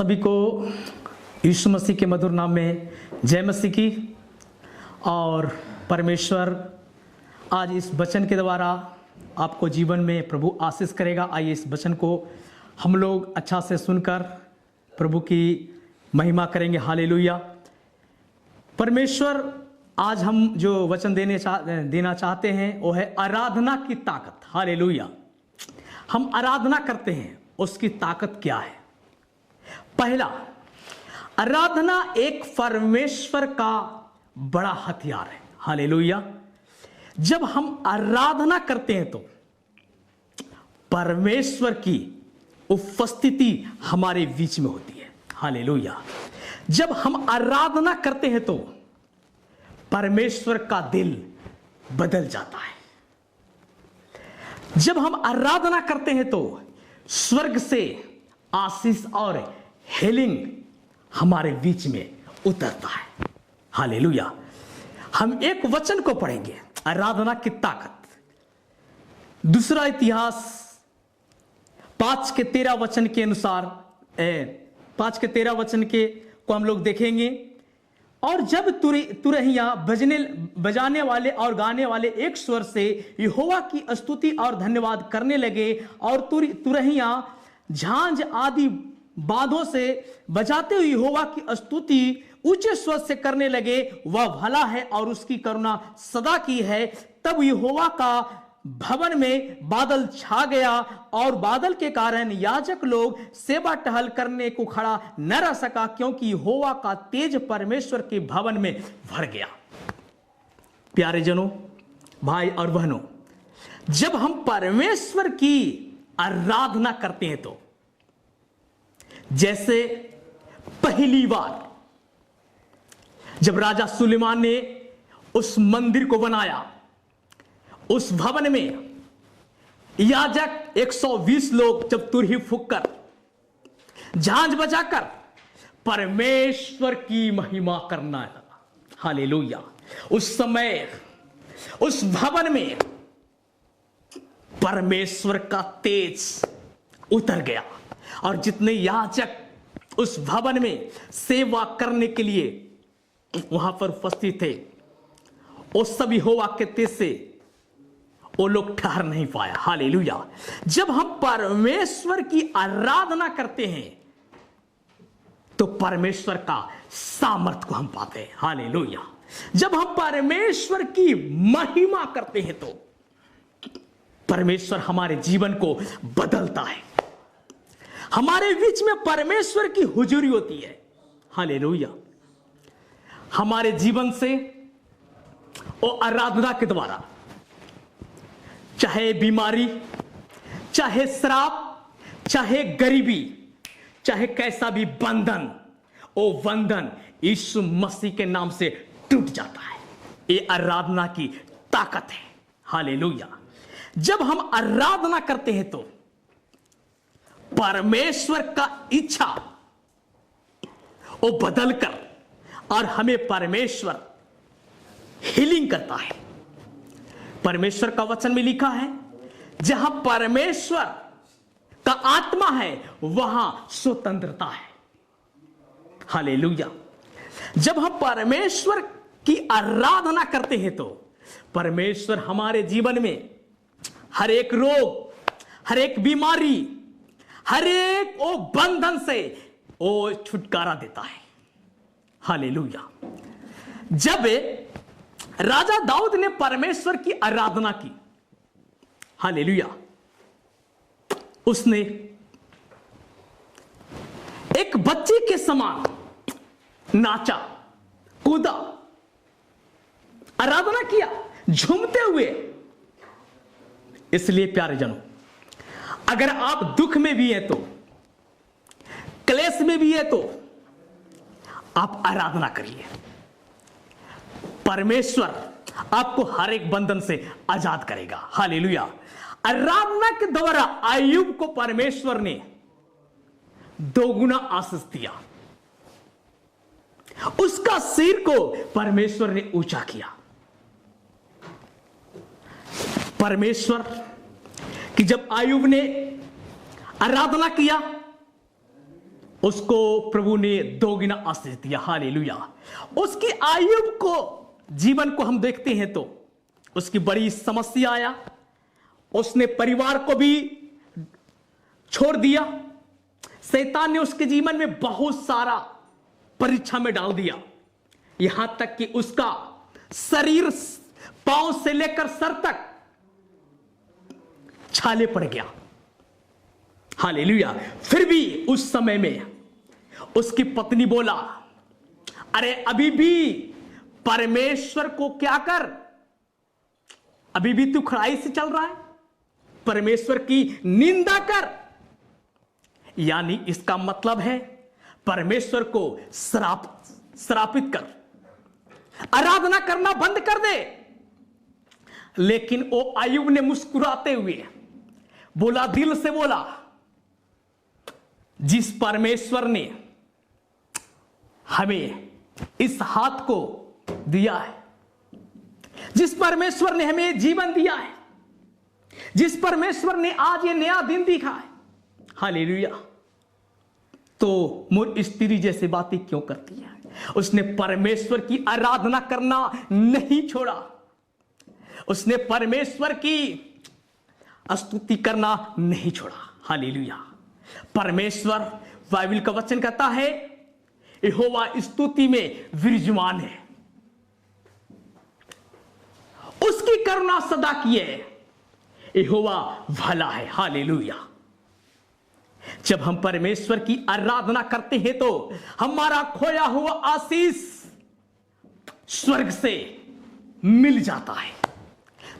सभी को यीशु मसीह के मधुर नाम में जय मसीह की। और परमेश्वर आज इस वचन के द्वारा आपको जीवन में प्रभु आशीष करेगा। आइए इस वचन को हम लोग अच्छा से सुनकर प्रभु की महिमा करेंगे। हालेलुया। परमेश्वर आज हम जो वचन देना चाहते हैं वो है आराधना की ताकत। हालेलुया। हम आराधना करते हैं, उसकी ताकत क्या है? पहला, आराधना एक परमेश्वर का बड़ा हथियार है। हालेलुया। जब हम आराधना करते हैं तो परमेश्वर की उपस्थिति हमारे बीच में होती है। हालेलुया। जब हम आराधना करते हैं तो परमेश्वर का दिल बदल जाता है। जब हम आराधना करते हैं तो स्वर्ग से आशीष और हीलिंग हमारे बीच में उतरता है। हालेलुया। हम एक वचन को पढ़ेंगे, आराधना की ताकत। दूसरा इतिहास 5:13 वचन के अनुसार 5:13 वचन के को हम लोग देखेंगे। और जब तुरहियां बजाने वाले और गाने वाले एक स्वर से यहोवा की स्तुति और धन्यवाद करने लगे और तुरहियां झांझ आदि बादों से बजाते हुए यहोवा की स्तुति ऊंचे स्वर से करने लगे, वह भला है और उसकी करुणा सदा की है। तब यहोवा का भवन में बादल छा गया और बादल के कारण याजक लोग सेवा टहल करने को खड़ा न रह सका, क्योंकि यहोवा का तेज परमेश्वर के भवन में भर गया। प्यारे जनों, भाई और बहनों, जब हम परमेश्वर की आराधना करते हैं तो जैसे पहली बार जब राजा सुलेमान ने उस मंदिर को बनाया, उस भवन में याजक 120 लोग जब तुरही फूंककर झांझ बजाकर परमेश्वर की महिमा करना लगा। हालेलुया। उस समय उस भवन में परमेश्वर का तेज उतर गया और जितने याजक उस भवन में सेवा करने के लिए वहां पर उपस्थित थे, वो सभी यहोवा के तेज से वो लोग ठहर नहीं पाया। हालेलुया। जब हम परमेश्वर की आराधना करते हैं तो परमेश्वर का सामर्थ को हम पाते हैं। हालेलुया। जब हम परमेश्वर की महिमा करते हैं तो परमेश्वर हमारे जीवन को बदलता है। हमारे बीच में परमेश्वर की हुजूरी होती है। हालेलुया। हमारे जीवन से वो आराधना के द्वारा, चाहे बीमारी, चाहे श्राप, चाहे गरीबी, चाहे कैसा भी बंधन, वो बंधन यीशु मसीह के नाम से टूट जाता है। ये आराधना की ताकत है। हालेलुया। जब हम आराधना करते हैं तो परमेश्वर का इच्छा वो बदलकर और हमें परमेश्वर हीलिंग करता है। परमेश्वर का वचन में लिखा है, जहां परमेश्वर का आत्मा है वहां स्वतंत्रता है। हालेलुया। जब हम परमेश्वर की आराधना करते हैं तो परमेश्वर हमारे जीवन में हर एक रोग, हर एक बीमारी, हर एक वो बंधन से वो छुटकारा देता है। हालेलुया। जब राजा दाऊद ने परमेश्वर की आराधना की, हालेलुया, उसने एक बच्चे के समान नाचा, कूदा, आराधना किया, झूमते हुए। इसलिए प्यारे जनों, अगर आप दुख में भी हैं तो, क्लेश में भी है तो आप आराधना करिए। परमेश्वर आपको हर एक बंधन से आजाद करेगा। हालेलुया। आराधना के द्वारा अय्यूब को परमेश्वर ने दोगुना आशीष दिया। उसका सिर को परमेश्वर ने ऊंचा किया। परमेश्वर कि जब अय्यूब ने आराधना किया उसको प्रभु ने दोगुना आशीष दिया। हालेलुया। उसकी आयुब को जीवन को हम देखते हैं तो उसकी बड़ी समस्या आया, उसने परिवार को भी छोड़ दिया, शैतान ने उसके जीवन में बहुत सारा परीक्षा में डाल दिया, यहां तक कि उसका शरीर पांव से लेकर सर तक छाले पड़ गया। हालेलुया। फिर भी उस समय में उसकी पत्नी बोला, अरे अभी भी परमेश्वर को क्या कर, अभी भी तू खड़ाई से चल रहा है, परमेश्वर की निंदा कर। यानी इसका मतलब है परमेश्वर को श्रापित कर, आराधना करना बंद कर दे। लेकिन वो आयुब ने मुस्कुराते हुए बोला, दिल से बोला, जिस परमेश्वर ने हमें इस हाथ को दिया है, जिस परमेश्वर ने हमें जीवन दिया है, जिस परमेश्वर ने आज ये नया दिन दिखा है, हालेलुया, तो मुझ स्त्री जैसी बातें क्यों करती है। उसने परमेश्वर की आराधना करना नहीं छोड़ा, उसने परमेश्वर की स्तुति करना नहीं छोड़ा। हालेलुया। परमेश्वर, बाइबल का वचन कहता है, यहोवा स्तुति में विराजमान है, उसकी करुणा सदा की है, यहोवा भला है। हालेलुया। जब हम परमेश्वर की आराधना करते हैं तो हमारा खोया हुआ आशीष स्वर्ग से मिल जाता है।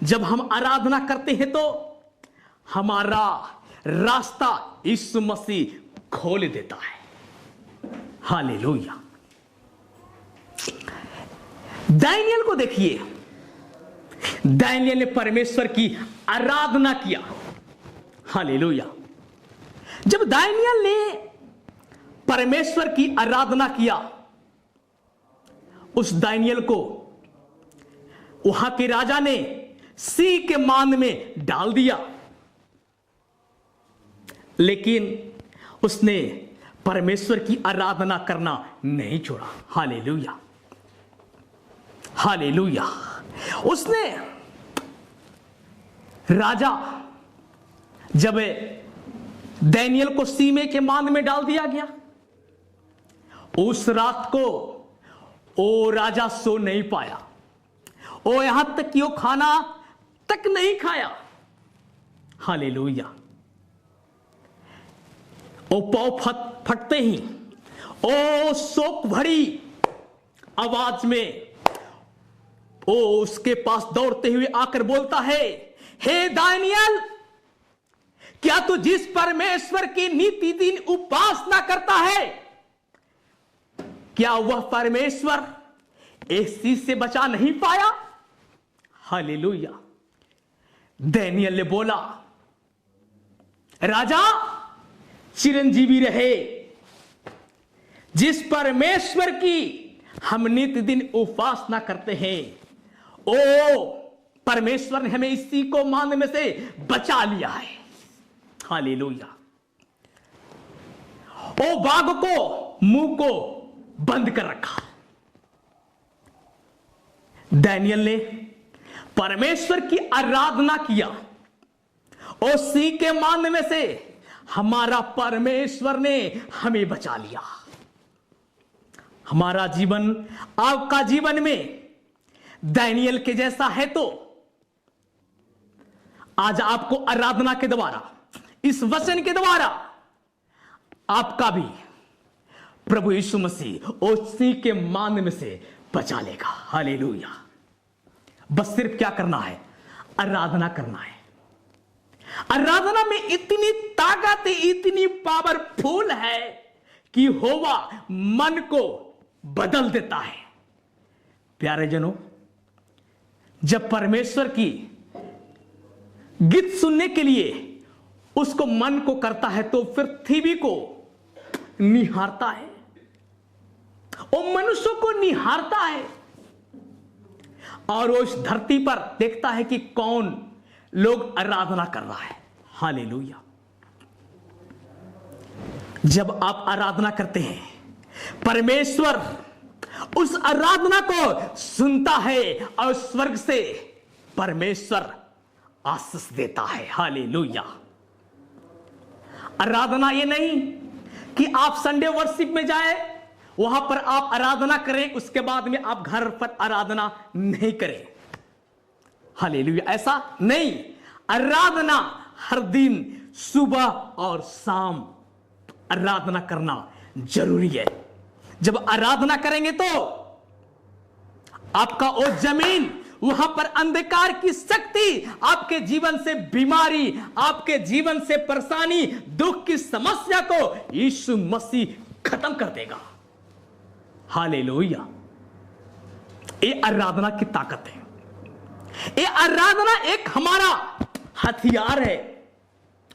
जब हम आराधना करते हैं तो हमारा रास्ता यीशु मसीह खोल देता है। हालेलुया। दानियेल को देखिए, दानियेल ने परमेश्वर की आराधना किया। हालेलुया। जब दानियेल ने परमेश्वर की आराधना किया, उस दानियेल को वहां के राजा ने सिंह के मांद में डाल दिया, लेकिन उसने परमेश्वर की आराधना करना नहीं छोड़ा। हालेलुया। हालेलुया। उसने राजा जब दानियेल को सीमे के मांद में डाल दिया गया, उस रात को वो राजा सो नहीं पाया, वो यहां तक कि वो खाना तक नहीं खाया। हालेलुया। वो पांव फटते ही ओ शोक भरी आवाज में वो उसके पास दौड़ते हुए आकर बोलता है, हे दानियेल, क्या तू जिस परमेश्वर की नित्य दिन उपासना करता है, क्या वह परमेश्वर इस चीज से बचा नहीं पाया? हालेलुया। दानियेल ने बोला, राजा चिरंजीवी रहे, जिस परमेश्वर की हम नित्य दिन उपासना करते हैं, ओ परमेश्वर ने हमें इसी को मांद में से बचा लिया है। हालेलुया। ओ बाघ को मुंह को बंद कर रखा। दानियेल ने परमेश्वर की आराधना किया और सिंह के मांद में से हमारा परमेश्वर ने हमें बचा लिया। हमारा जीवन, आपका जीवन में दानियेल के जैसा है तो आज आपको आराधना के द्वारा, इस वचन के द्वारा आपका भी प्रभु यीशु मसीह उसी के मांद में से बचा लेगा। हालेलुया। बस सिर्फ क्या करना है? आराधना करना है। आराधना में इतनी ताकत, इतनी पावरफुल है कि यहोवा मन को बदल देता है। प्यारे जनों, जब परमेश्वर की गीत सुनने के लिए उसको मन को करता है तो फिर पृथ्वी को निहारता है, वो मनुष्यों को निहारता है और वो इस धरती पर देखता है कि कौन लोग आराधना कर रहा है। हालेलुया। जब आप आराधना करते हैं, परमेश्वर उस आराधना को सुनता है और स्वर्ग से परमेश्वर आशीष देता है। हालेलुया। आराधना ये नहीं कि आप संडे वर्शिप में जाए, वहां पर आप आराधना करें, उसके बाद में आप घर पर आराधना नहीं करें। हालेलुया, ऐसा नहीं। आराधना हर दिन सुबह और शाम आराधना करना जरूरी है। जब आराधना करेंगे तो आपका वो जमीन, वहां पर अंधकार की शक्ति आपके जीवन से बीमारी, आपके जीवन से परेशानी, दुख की समस्या को यीशु मसीह खत्म कर देगा। हालेलुया। ये आराधना की ताकत है। ये आराधना एक हमारा हथियार है।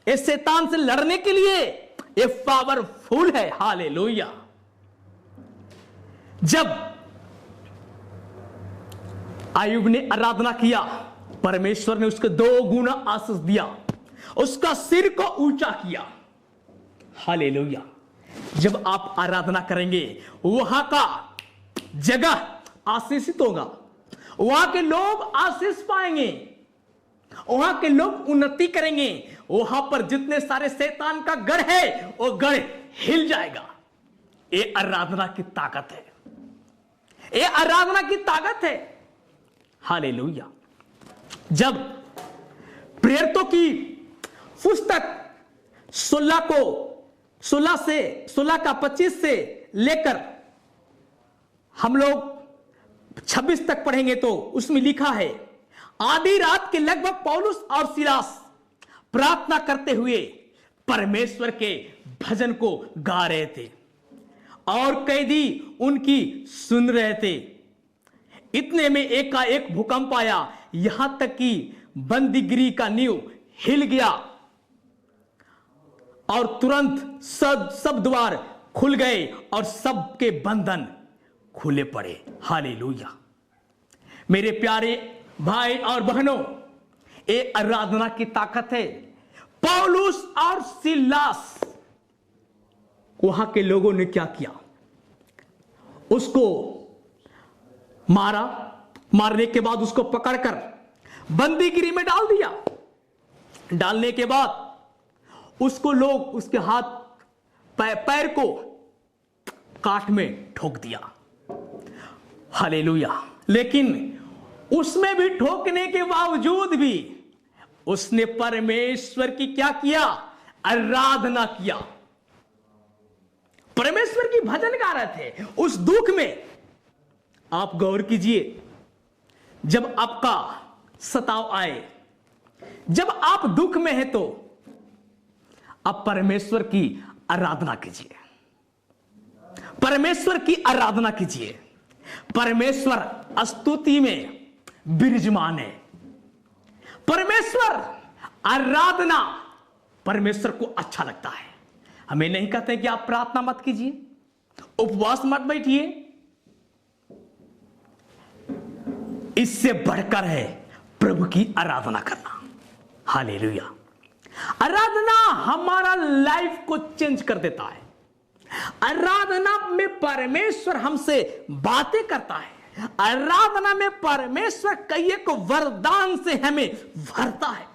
ये शैतान से लड़ने के लिए ये पावरफुल है। हालेलुया। जब आयुब ने आराधना किया, परमेश्वर ने उसको 2 गुना आशीष दिया, उसका सिर को ऊंचा किया। हालेलुया। जब आप आराधना करेंगे, वहां का जगह आशीषित होगा, वहां के लोग आशीष पाएंगे, वहां के लोग उन्नति करेंगे। वहां पर जितने सारे शैतान का गढ़ है, वो गढ़ हिल जाएगा। ये आराधना की ताकत है। ये आराधना की ताकत है। हालेलुया। जब प्रेरितों की पुस्तक 16 का 25 से लेकर हम लोग 26 तक पढ़ेंगे तो उसमें लिखा है, आधी रात के लगभग पौलुस और सिलास प्रार्थना करते हुए परमेश्वर के भजन को गा रहे थे और कैदी उनकी सुन रहे थे। इतने में एकाएक भूकंप आया, यहां तक कि बंदीगिरी का नींव हिल गया और तुरंत सब द्वार खुल गए और सबके बंधन खुले पड़े। हालेलुया। मेरे प्यारे भाई और बहनों, ये आराधना की ताकत है। पौलुस और सिलास, वहां के लोगों ने क्या किया? उसको मारा, मारने के बाद उसको पकड़कर बंदीगिरी में डाल दिया। डालने के बाद उसको लोग उसके हाथ पैर को काट में ठोक दिया। हालेलुया। लेकिन उसमें भी ठोकने के बावजूद भी उसने परमेश्वर की क्या किया? आराधना किया। परमेश्वर की भजन गा रहे थे उस दुख में। आप गौर कीजिए, जब आपका सताव आए, जब आप दुख में हैं, तो आप परमेश्वर की आराधना कीजिए। परमेश्वर की आराधना कीजिए। परमेश्वर स्तुति में विराजमान है। परमेश्वर आराधना परमेश्वर को अच्छा लगता है। हमें नहीं कहते कि आप प्रार्थना मत कीजिए, उपवास मत बैठिए, इससे बढ़कर है प्रभु की आराधना करना। हालेलुया। आराधना हमारा लाइफ को चेंज कर देता है। आराधना में परमेश्वर हमसे बातें करता है। आराधना में परमेश्वर कई एक वरदान से हमें भरता है।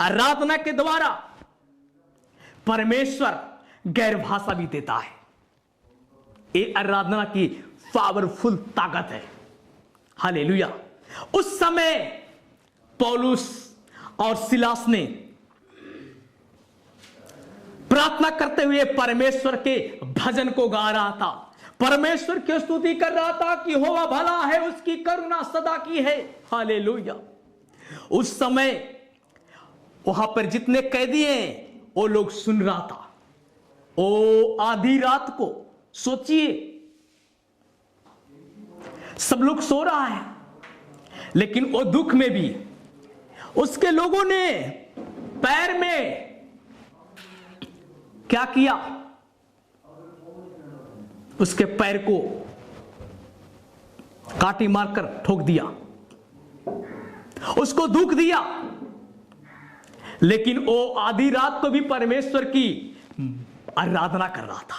आराधना के द्वारा परमेश्वर गैर भाषा भी देता है। ये आराधना की पावरफुल ताकत है। हालेलुया। उस समय पौलुस और सिलास ने प्रार्थना करते हुए परमेश्वर के भजन को गा रहा था, परमेश्वर की स्तुति कर रहा था कि यहोवा भला है, उसकी करुणा सदा की है। हालेलुया। उस समय वहां पर जितने कैदी हैं वो लोग सुन रहा था। ओ आधी रात को सोचिए, सब लोग सो रहा है, लेकिन वो दुख में भी उसके लोगों ने पैर में क्या किया? उसके पैर को काटी मारकर ठोक दिया, उसको दुख दिया। लेकिन वो आधी रात को भी परमेश्वर की आराधना कर रहा था।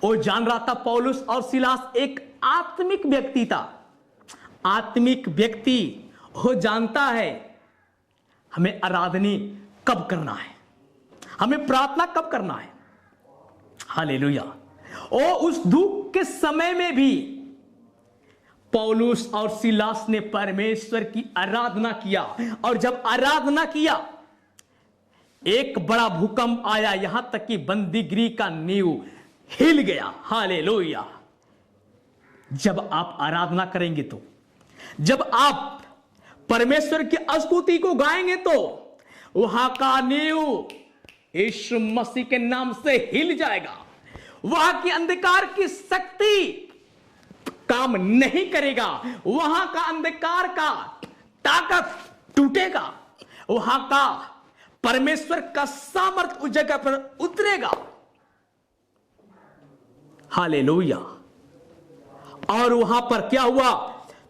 वो जान रहा था पौलुस और सिलास एक आत्मिक व्यक्ति था। आत्मिक व्यक्ति वो जानता है हमें आराधना कब करना है, हमें प्रार्थना कब करना है। हालेलुया। और उस दुख के समय में भी पौलुस और सिलास ने परमेश्वर की आराधना किया, और जब आराधना किया एक बड़ा भूकंप आया, यहां तक कि बंदीगृह का नींव हिल गया। हालेलुया। जब आप आराधना करेंगे तो, जब आप परमेश्वर की स्तुति को गाएंगे तो वहां का नींव यीशु मसीह के नाम से हिल जाएगा। वहां की अंधकार की शक्ति काम नहीं करेगा, वहां का अंधकार का ताकत टूटेगा, वहां का परमेश्वर का सामर्थ उस जगह पर उतरेगा। हालेलुया। और वहां पर क्या हुआ,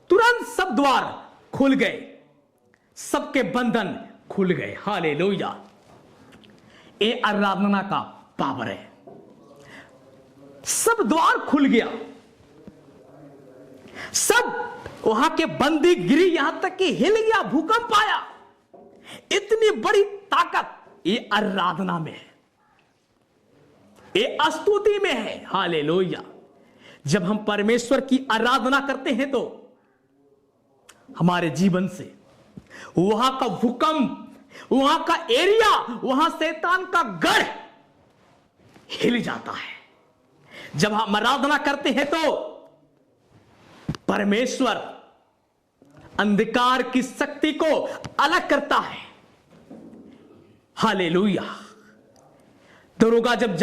तुरंत सब द्वार खुल गए, सबके बंधन खुल गए। हालेलुया। ये आराधना का पावर है। सब द्वार खुल गया, सब वहां के बंदी गिरी, यहां तक कि हिल गया, भूकंप आया। इतनी बड़ी ताकत ये आराधना में है, ये स्तुति में है। हालेलुया। जब हम परमेश्वर की आराधना करते हैं तो हमारे जीवन से वहां का भूकंप, वहां का एरिया, वहां शैतान का गढ़ हिल जाता है। जब हम आराधना करते हैं तो परमेश्वर अंधकार की शक्ति को अलग करता है। हालेलुया। दरोगा जब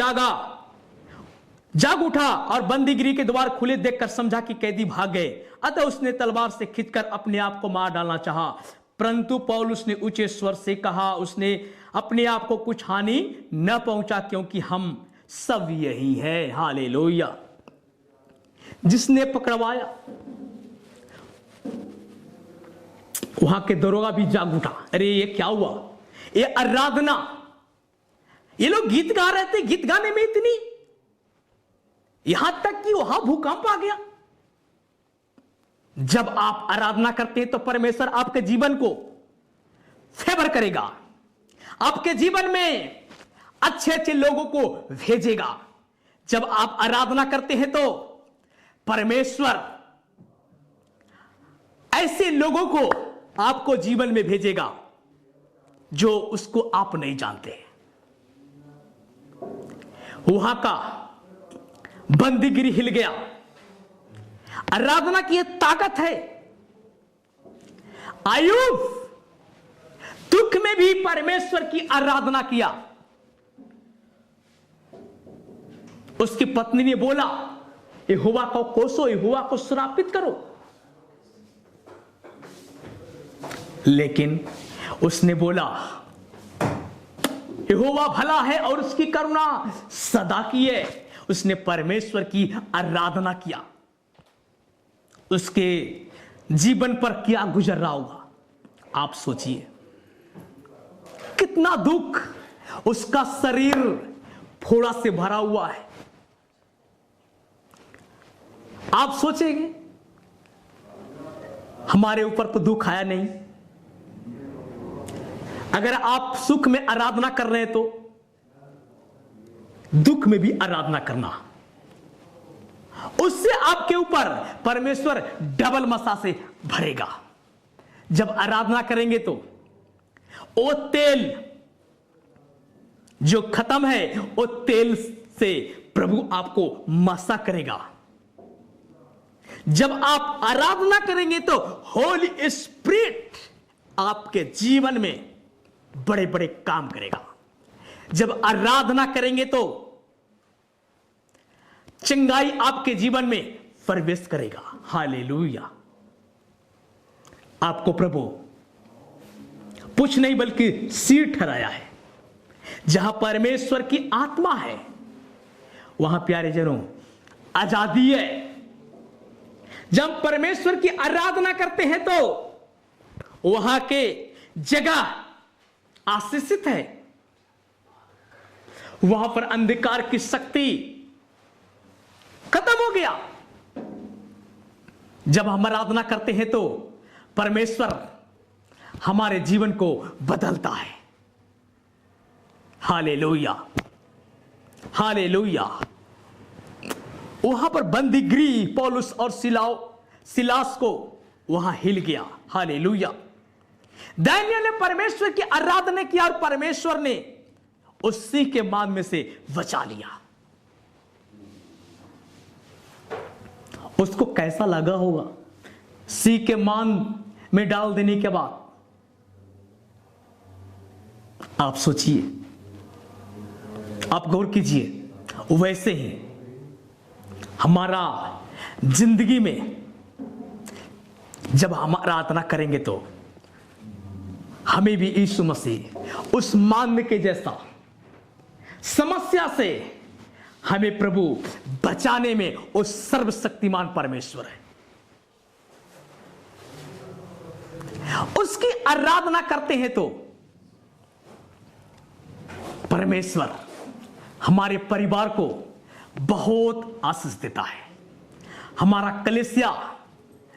जाग उठा और बंदीगृह के द्वार खुले देखकर समझा कि कैदी भाग गए, अतः उसने तलवार से खींचकर अपने आप को मार डालना चाहा, परंतु पौलुस ने ऊंचे स्वर से कहा, उसने अपने आप को कुछ हानि न पहुंचा, क्योंकि हम सब यही है। हालेलुया। जिसने पकड़वाया वहां के दरोगा भी जाग उठा, अरे ये क्या हुआ, ये आराधना, ये लोग गीत गा रहे थे, गीत गाने में इतनी, यहां तक कि वहां भूकंप आ गया। जब आप आराधना करते हैं तो परमेश्वर आपके जीवन को फेवर करेगा, आपके जीवन में अच्छे अच्छे लोगों को भेजेगा। जब आप आराधना करते हैं तो परमेश्वर ऐसे लोगों को आपको जीवन में भेजेगा जो उसको आप नहीं जानते। वहां का बंदीगृह हिल गया। आराधना की यह ताकत है। आयुब दुख में भी परमेश्वर की आराधना किया। उसकी पत्नी ने बोला, यहोवा को कोसो, यहोवा को श्रापित करो, लेकिन उसने बोला यहोवा भला है और उसकी करुणा सदा की है। उसने परमेश्वर की आराधना किया। उसके जीवन पर क्या गुजर रहा होगा आप सोचिए। कितना दुख, उसका शरीर फोड़ा से भरा हुआ है। आप सोचेंगे हमारे ऊपर तो दुख आया नहीं। अगर आप सुख में आराधना कर रहे हैं तो दुख में भी आराधना करना, उससे आपके ऊपर परमेश्वर डबल मसा से भरेगा। जब आराधना करेंगे तो वो तेल जो खत्म है, वो तेल से प्रभु आपको मसा करेगा। जब आप आराधना करेंगे तो होली स्पिरिट आपके जीवन में बड़े बड़े काम करेगा। जब आराधना करेंगे तो चंगाई आपके जीवन में प्रवेश करेगा। हालेलुया। आपको प्रभु पुछ नहीं बल्कि सिर ठहराया है। जहां परमेश्वर की आत्मा है वहां प्यारे जनों आजादी है। जब परमेश्वर की आराधना करते हैं तो वहां के जगह आशीषित है, वहां पर अंधकार की शक्ति खत्म हो गया। जब हम आराधना करते हैं तो परमेश्वर हमारे जीवन को बदलता है। Hallelujah, hallelujah. वहां पर बंदीगृह पौलुस और सिलास को वहां हिल गया। हालेलुया। दानियेल ने परमेश्वर की आराधना किया और परमेश्वर ने उसी के मान में से बचा लिया। उसको कैसा लगा होगा सी के मान में डाल देने के बाद? आप सोचिए, आप गौर कीजिए। वैसे ही हमारा जिंदगी में जब हम आराधना करेंगे तो हमें भी यीशु मसीह उस मान के जैसा समस्या से हमें प्रभु बचाने में उस सर्वशक्तिमान परमेश्वर है। उसकी आराधना करते हैं तो परमेश्वर हमारे परिवार को बहुत आशीष देता है। हमारा कलीसिया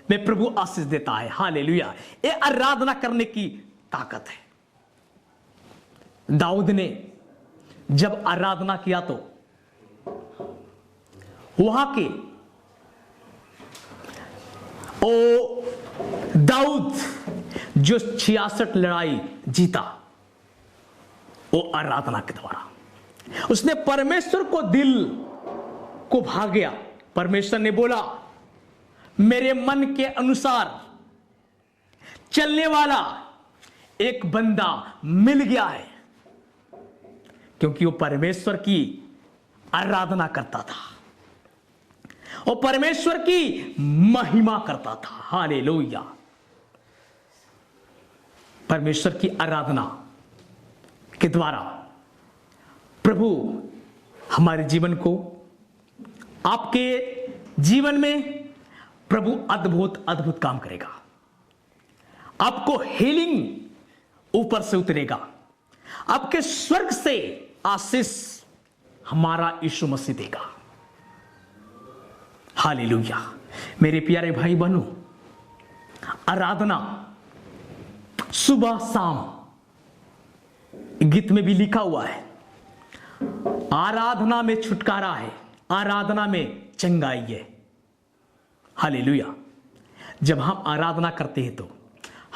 में प्रभु आशीष देता है। हालेलुया। ये आराधना करने की ताकत है। दाऊद ने जब आराधना किया तो वहां के दाऊद जो 66 लड़ाई जीता वो आराधना के द्वारा। उसने परमेश्वर को दिल को भा गया। परमेश्वर ने बोला मेरे मन के अनुसार चलने वाला एक बंदा मिल गया है, क्योंकि वो परमेश्वर की आराधना करता था और परमेश्वर की महिमा करता था। हालेलुया। परमेश्वर की आराधना के द्वारा प्रभु हमारे जीवन को, आपके जीवन में प्रभु अद्भुत अद्भुत काम करेगा। आपको हीलिंग ऊपर से उतरेगा। आपके स्वर्ग से आशीष हमारा यीशु मसीह देगा। हालेलुया। मेरे प्यारे भाई बहनों, आराधना सुबह शाम गीत में भी लिखा हुआ है, आराधना में छुटकारा है, आराधना में चंगाई है। हालेलुया। जब हम आराधना करते हैं तो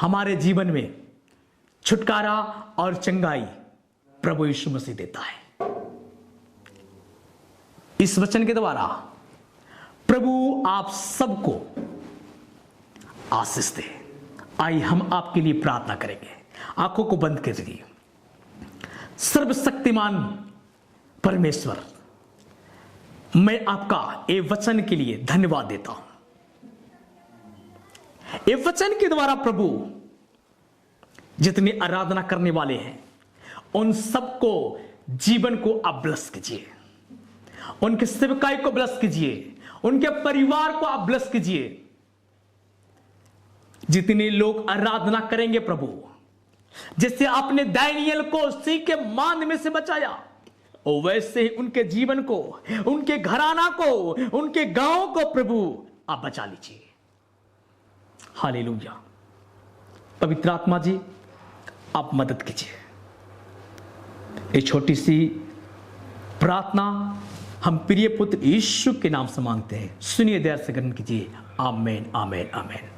हमारे जीवन में छुटकारा और चंगाई प्रभु यीशु मसीह देता है। इस वचन के द्वारा प्रभु आप सबको आशीष दे। आइए हम आपके लिए प्रार्थना करेंगे। आंखों को बंद करिए। सर्वशक्तिमान परमेश्वर, मैं आपका ये वचन के लिए धन्यवाद देता हूं। ये वचन के द्वारा प्रभु जितने आराधना करने वाले हैं उन सबको जीवन को आप ब्लेस कीजिए, उनके सेवकाई को ब्लेस कीजिए, उनके परिवार को आप ब्लेस कीजिए। जितने लोग आराधना करेंगे प्रभु, जैसे आपने दानियेल को सी के मान में से बचाया, और वैसे ही उनके जीवन को, उनके घराना को, उनके गांव को प्रभु आप बचा लीजिए। हालेलुया। पवित्र आत्मा जी आप मदद कीजिए। ये छोटी सी प्रार्थना हम प्रिय पुत्र यीशु के नाम से मांगते हैं। सुनिए, दया से ग्रहण कीजिए। आमीन, आमीन, आमीन।